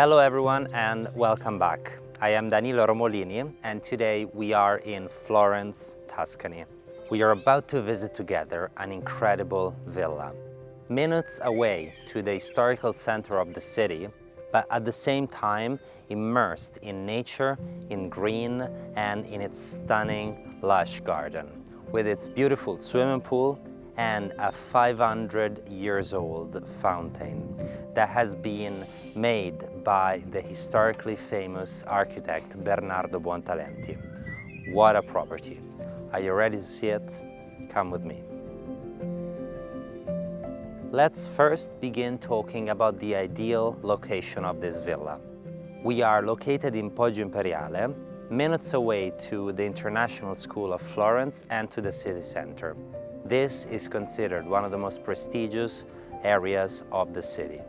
Hello everyone and welcome back. I am Danilo Romolini and today we are in Florence, Tuscany. We are about to visit together an incredible villa. Minutes away to the historical center of the city, but at the same time immersed in nature, in green and in its stunning lush garden, with its beautiful swimming pool and a 500 years old fountain that has been made by the historically famous architect Bernardo Buontalenti. What a property! Are you ready to see it? Come with me. Let's first begin talking about the ideal location of this villa. We are located in Poggio Imperiale, minutes away to the International School of Florence and to the city center. This is considered one of the most prestigious areas of the city.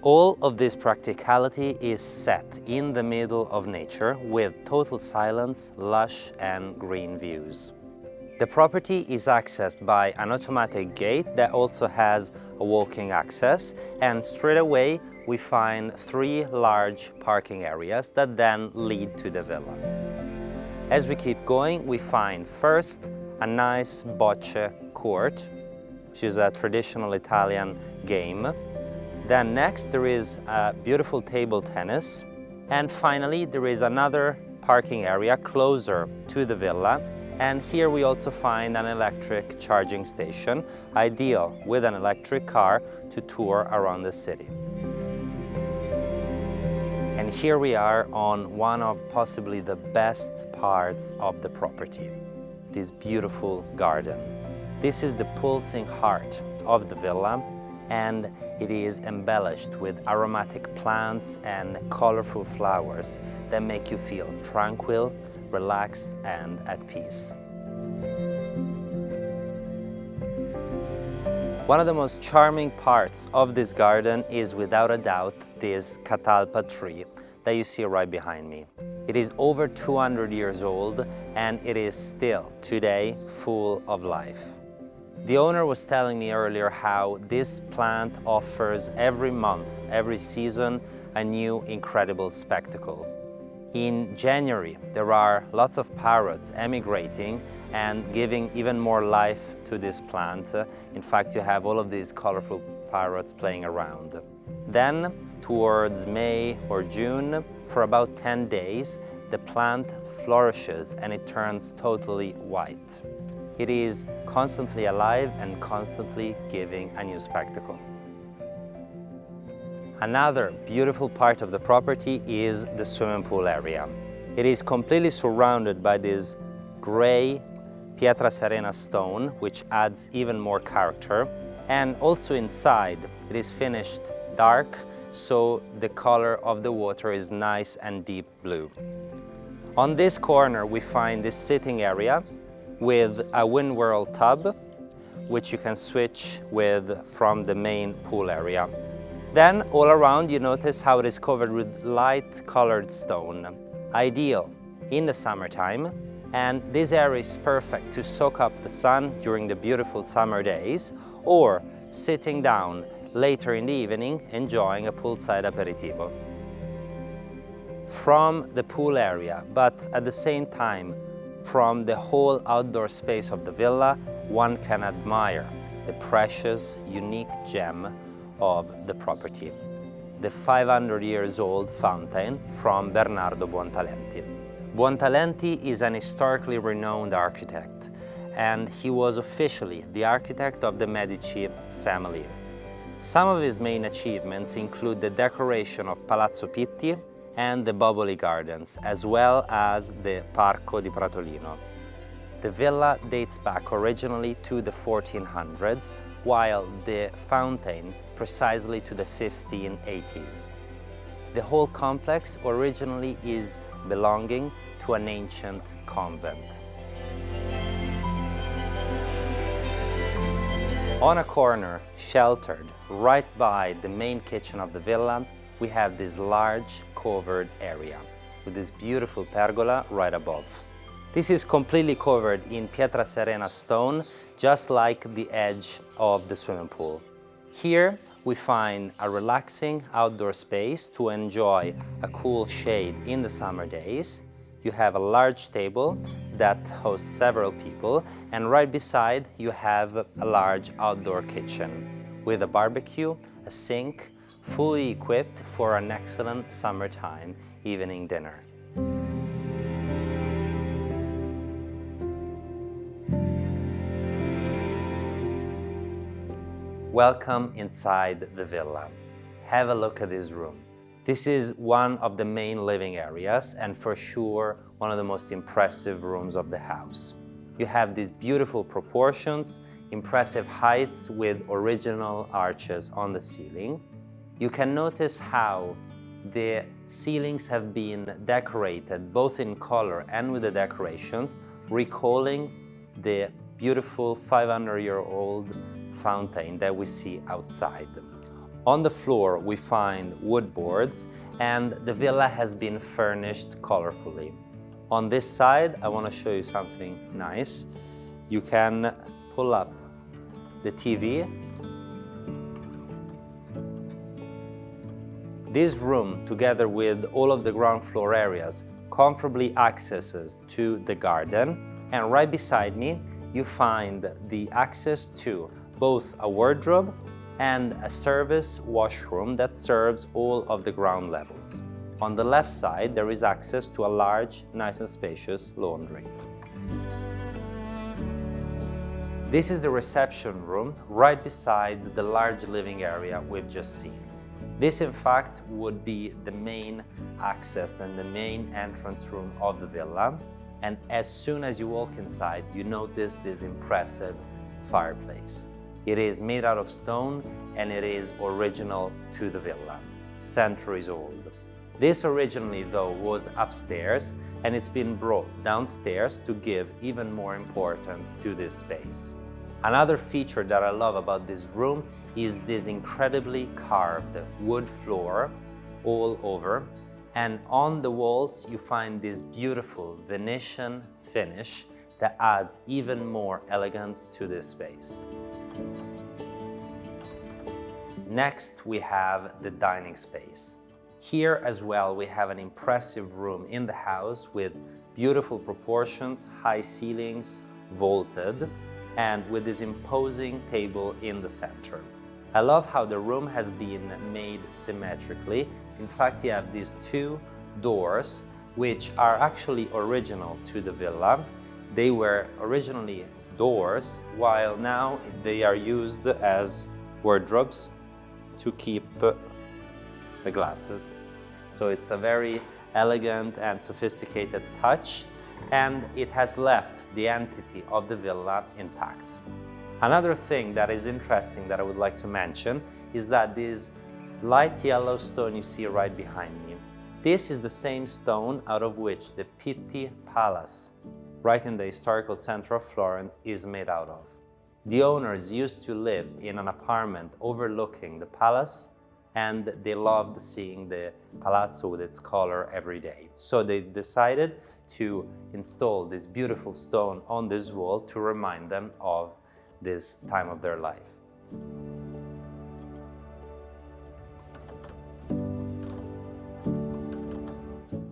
All of this practicality is set in the middle of nature with total silence, lush and green views. The property is accessed by an automatic gate that also has a walking access, and straight away we find 3 large parking areas that then lead to the villa. As we keep going, we find first a nice bocce court, which is a traditional Italian game. Then next there is a beautiful table tennis. And finally there is another parking area closer to the villa. And here we also find an electric charging station, ideal with an electric car to tour around the city. And here we are on one of possibly the best parts of the property. This beautiful garden. This is the pulsing heart of the villa, and it is embellished with aromatic plants and colorful flowers that make you feel tranquil, relaxed and at peace. One of the most charming parts of this garden is without a doubt this catalpa tree that you see right behind me. It is over 200 years old and it is still today full of life. The owner was telling me earlier how this plant offers every month, every season, a new incredible spectacle. In January, there are lots of parrots emigrating and giving even more life to this plant. In fact, you have all of these colorful parrots playing around. Then, towards May or June, for about 10 days, the plant flourishes and it turns totally white. It is constantly alive and constantly giving a new spectacle. Another beautiful part of the property is the swimming pool area. It is completely surrounded by this gray pietra serena stone, which adds even more character. And also inside, it is finished dark, so the color of the water is nice and deep blue. On this corner, we find this sitting area with a windwhirl tub, which you can switch with from the main pool area. Then all around you notice how it is covered with light colored stone, ideal in the summertime, and this area is perfect to soak up the sun during the beautiful summer days or sitting down later in the evening enjoying a poolside aperitivo. From the pool area, but at the same time from the whole outdoor space of the villa, one can admire the precious, unique gem of the property, the 500 years old fountain from Bernardo Buontalenti. Buontalenti is an historically renowned architect, and he was officially the architect of the Medici family. Some of his main achievements include the decoration of Palazzo Pitti and the Boboli Gardens, as well as the Parco di Pratolino. The villa dates back originally to the 1400s, while the fountain precisely to the 1580s. The whole complex originally is belonging to an ancient convent. On a corner, sheltered right by the main kitchen of the villa, we have this large covered area with this beautiful pergola right above. This is completely covered in pietra serena stone, just like the edge of the swimming pool. Here we find a relaxing outdoor space to enjoy a cool shade in the summer days. You have a large table that hosts several people, and right beside you have a large outdoor kitchen with a barbecue, a sink, fully equipped for an excellent summertime evening dinner. Welcome inside the villa. Have a look at this room. This is one of the main living areas and for sure one of the most impressive rooms of the house. You have these beautiful proportions, impressive heights with original arches on the ceiling. You can notice how the ceilings have been decorated both in color and with the decorations, recalling the beautiful 500-year-old fountain that we see outside. On the floor we find wood boards and the villa has been furnished colorfully. On this side I want to show you something nice. You can pull up the TV. This room, together with all of the ground floor areas, comfortably accesses to the garden, and right beside me you find the access to both a wardrobe and a service washroom that serves all of the ground levels. On the left side, there is access to a large, nice and spacious laundry. This is the reception room right beside the large living area we've just seen. This, in fact, would be the main access and the main entrance room of the villa. And as soon as you walk inside, you notice this impressive fireplace. It is made out of stone and it is original to the villa, centuries old. This originally, though, was upstairs and it's been brought downstairs to give even more importance to this space. Another feature that I love about this room is this incredibly carved wood floor all over, and on the walls you find this beautiful Venetian finish that adds even more elegance to this space. Next, we have the dining space. Here as well, we have an impressive room in the house with beautiful proportions, high ceilings, vaulted, and with this imposing table in the center. I love how the room has been made symmetrically. In fact, you have these two doors, which are actually original to the villa. They were originally doors, while now they are used as wardrobes to keep the glasses. So it's a very elegant and sophisticated touch, and it has left the entity of the villa intact. Another thing that is interesting that I would like to mention is that this light yellow stone you see right behind me, this is the same stone out of which the Pitti Palace, right in the historical center of Florence, is made out of. The owners used to live in an apartment overlooking the palace, and they loved seeing the palazzo with its color every day. So they decided to install this beautiful stone on this wall to remind them of this time of their life.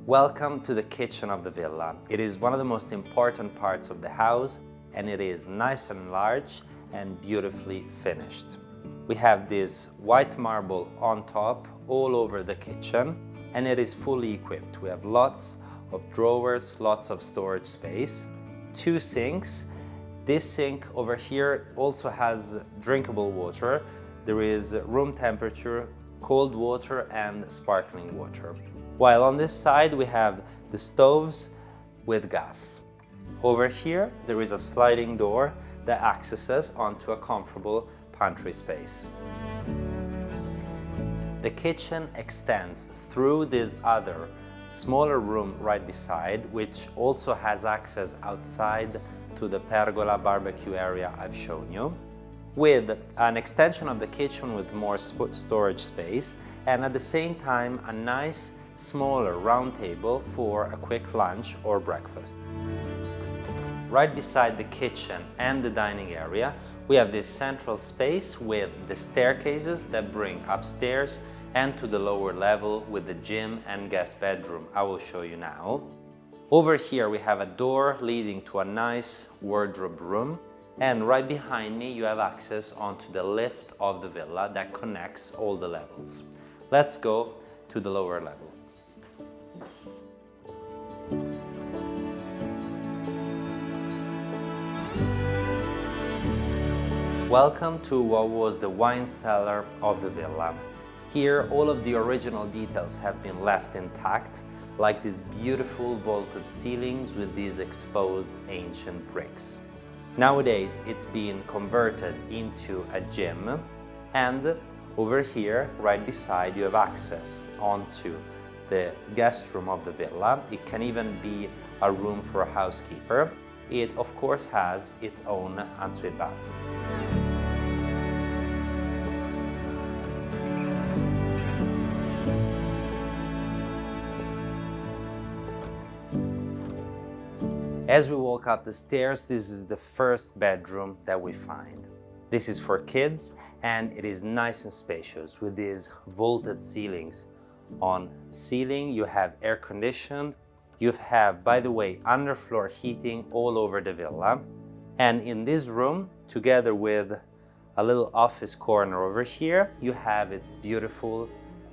Welcome to the kitchen of the villa. It is one of the most important parts of the house, and it is nice and large and beautifully finished. We have this white marble on top all over the kitchen, and it is fully equipped. We have lots of drawers, lots of storage space, two sinks. This sink over here also has drinkable water. There is room temperature, cold water and sparkling water. While on this side we have the stoves with gas. Over here there is a sliding door that accesses onto a comfortable pantry space. The kitchen extends through this other smaller room right beside, which also has access outside to the pergola barbecue area I've shown you, with an extension of the kitchen with more storage space, and at the same time a nice smaller round table for a quick lunch or breakfast. Right beside the kitchen and the dining area, we have this central space with the staircases that bring upstairs and to the lower level with the gym and guest bedroom. I will show you now. Over here we have a door leading to a nice wardrobe room, and right behind me you have access onto the lift of the villa that connects all the levels. Let's go to the lower level. Welcome to what was the wine cellar of the villa. Here all of the original details have been left intact, like these beautiful vaulted ceilings with these exposed ancient bricks. Nowadays it's been converted into a gym, and over here right beside you have access onto the guest room of the villa. It can even be a room for a housekeeper. It of course has its own ensuite bathroom. As we walk up the stairs, this is the first bedroom that we find. This is for kids, and it is nice and spacious with these vaulted ceilings. On ceiling you have air conditioned. You have, by the way, underfloor heating all over the villa. And in this room, together with a little office corner over here, you have its beautiful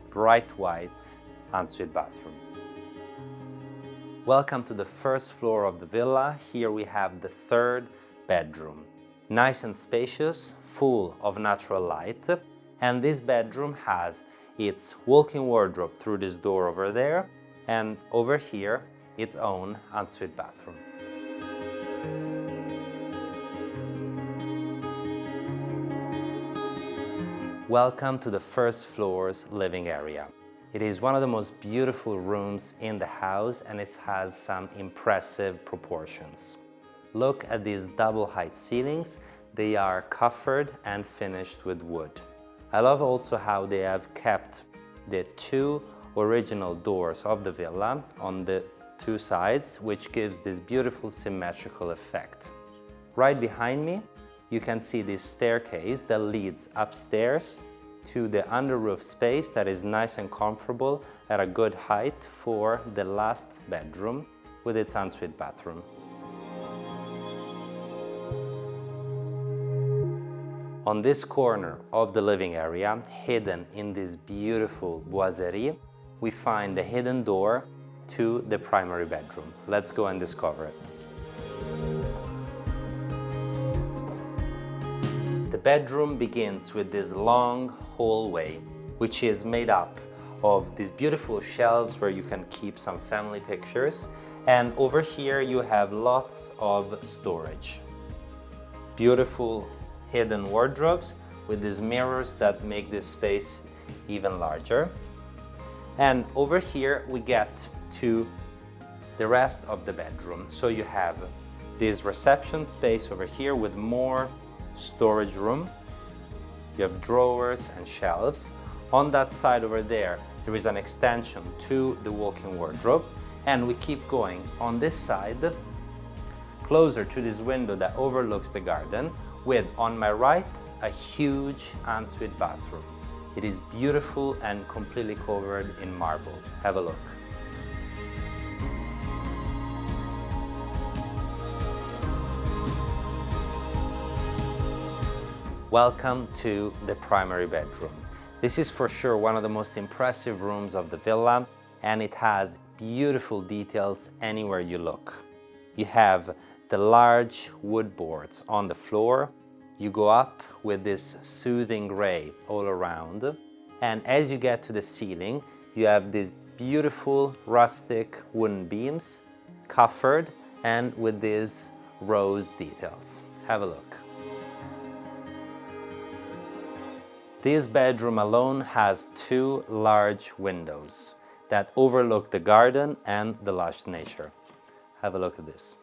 bright white ensuite bathroom. Welcome to the first floor of the villa. Here we have the third bedroom. Nice and spacious, full of natural light. And this bedroom has its walk-in wardrobe through this door over there, and over here, its own ensuite bathroom. Welcome to the first floor's living area. It is one of the most beautiful rooms in the house, and it has some impressive proportions. Look at these double height ceilings. They are coffered and finished with wood. I love also how they have kept the two original doors of the villa on the two sides, which gives this beautiful symmetrical effect. Right behind me, you can see this staircase that leads upstairs to the under-roof space that is nice and comfortable at a good height for the last bedroom with its ensuite bathroom. On this corner of the living area, hidden in this beautiful boiserie, we find the hidden door to the primary bedroom. Let's go and discover it. The bedroom begins with this long hallway, which is made up of these beautiful shelves where you can keep some family pictures, and over here you have lots of storage. Beautiful hidden wardrobes with these mirrors that make this space even larger. And over here we get to the rest of the bedroom. So you have this reception space over here with more storage room. You have drawers and shelves. On that side over there, there is an extension to the walk-in wardrobe. And we keep going on this side, closer to this window that overlooks the garden, with, on my right, a huge ensuite bathroom. It is beautiful and completely covered in marble. Have a look. Welcome to the primary bedroom. This is for sure one of the most impressive rooms of the villa, and it has beautiful details anywhere you look. You have the large wood boards on the floor. You go up with this soothing gray all around, and as you get to the ceiling, you have these beautiful rustic wooden beams, coffered and with these rose details. Have a look. This bedroom alone has two large windows that overlook the garden and the lush nature. Have a look at this.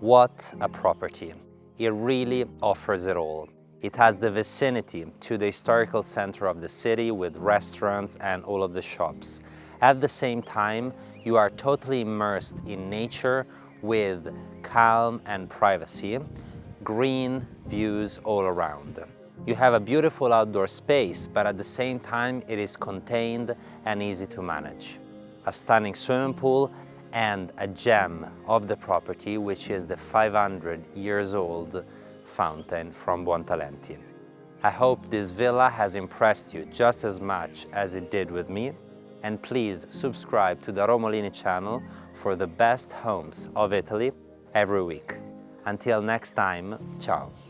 What a property. It really offers it all. It has the vicinity to the historical center of the city with restaurants and all of the shops. At the same time, you are totally immersed in nature with calm and privacy, green views all around. You have a beautiful outdoor space, but at the same time it is contained and easy to manage. A stunning swimming pool and a gem of the property, which is the 500 years old fountain from Buontalenti. I hope this villa has impressed you just as much as it did with me, and please subscribe to the Romolini channel for the best homes of Italy every week. Until next time, ciao!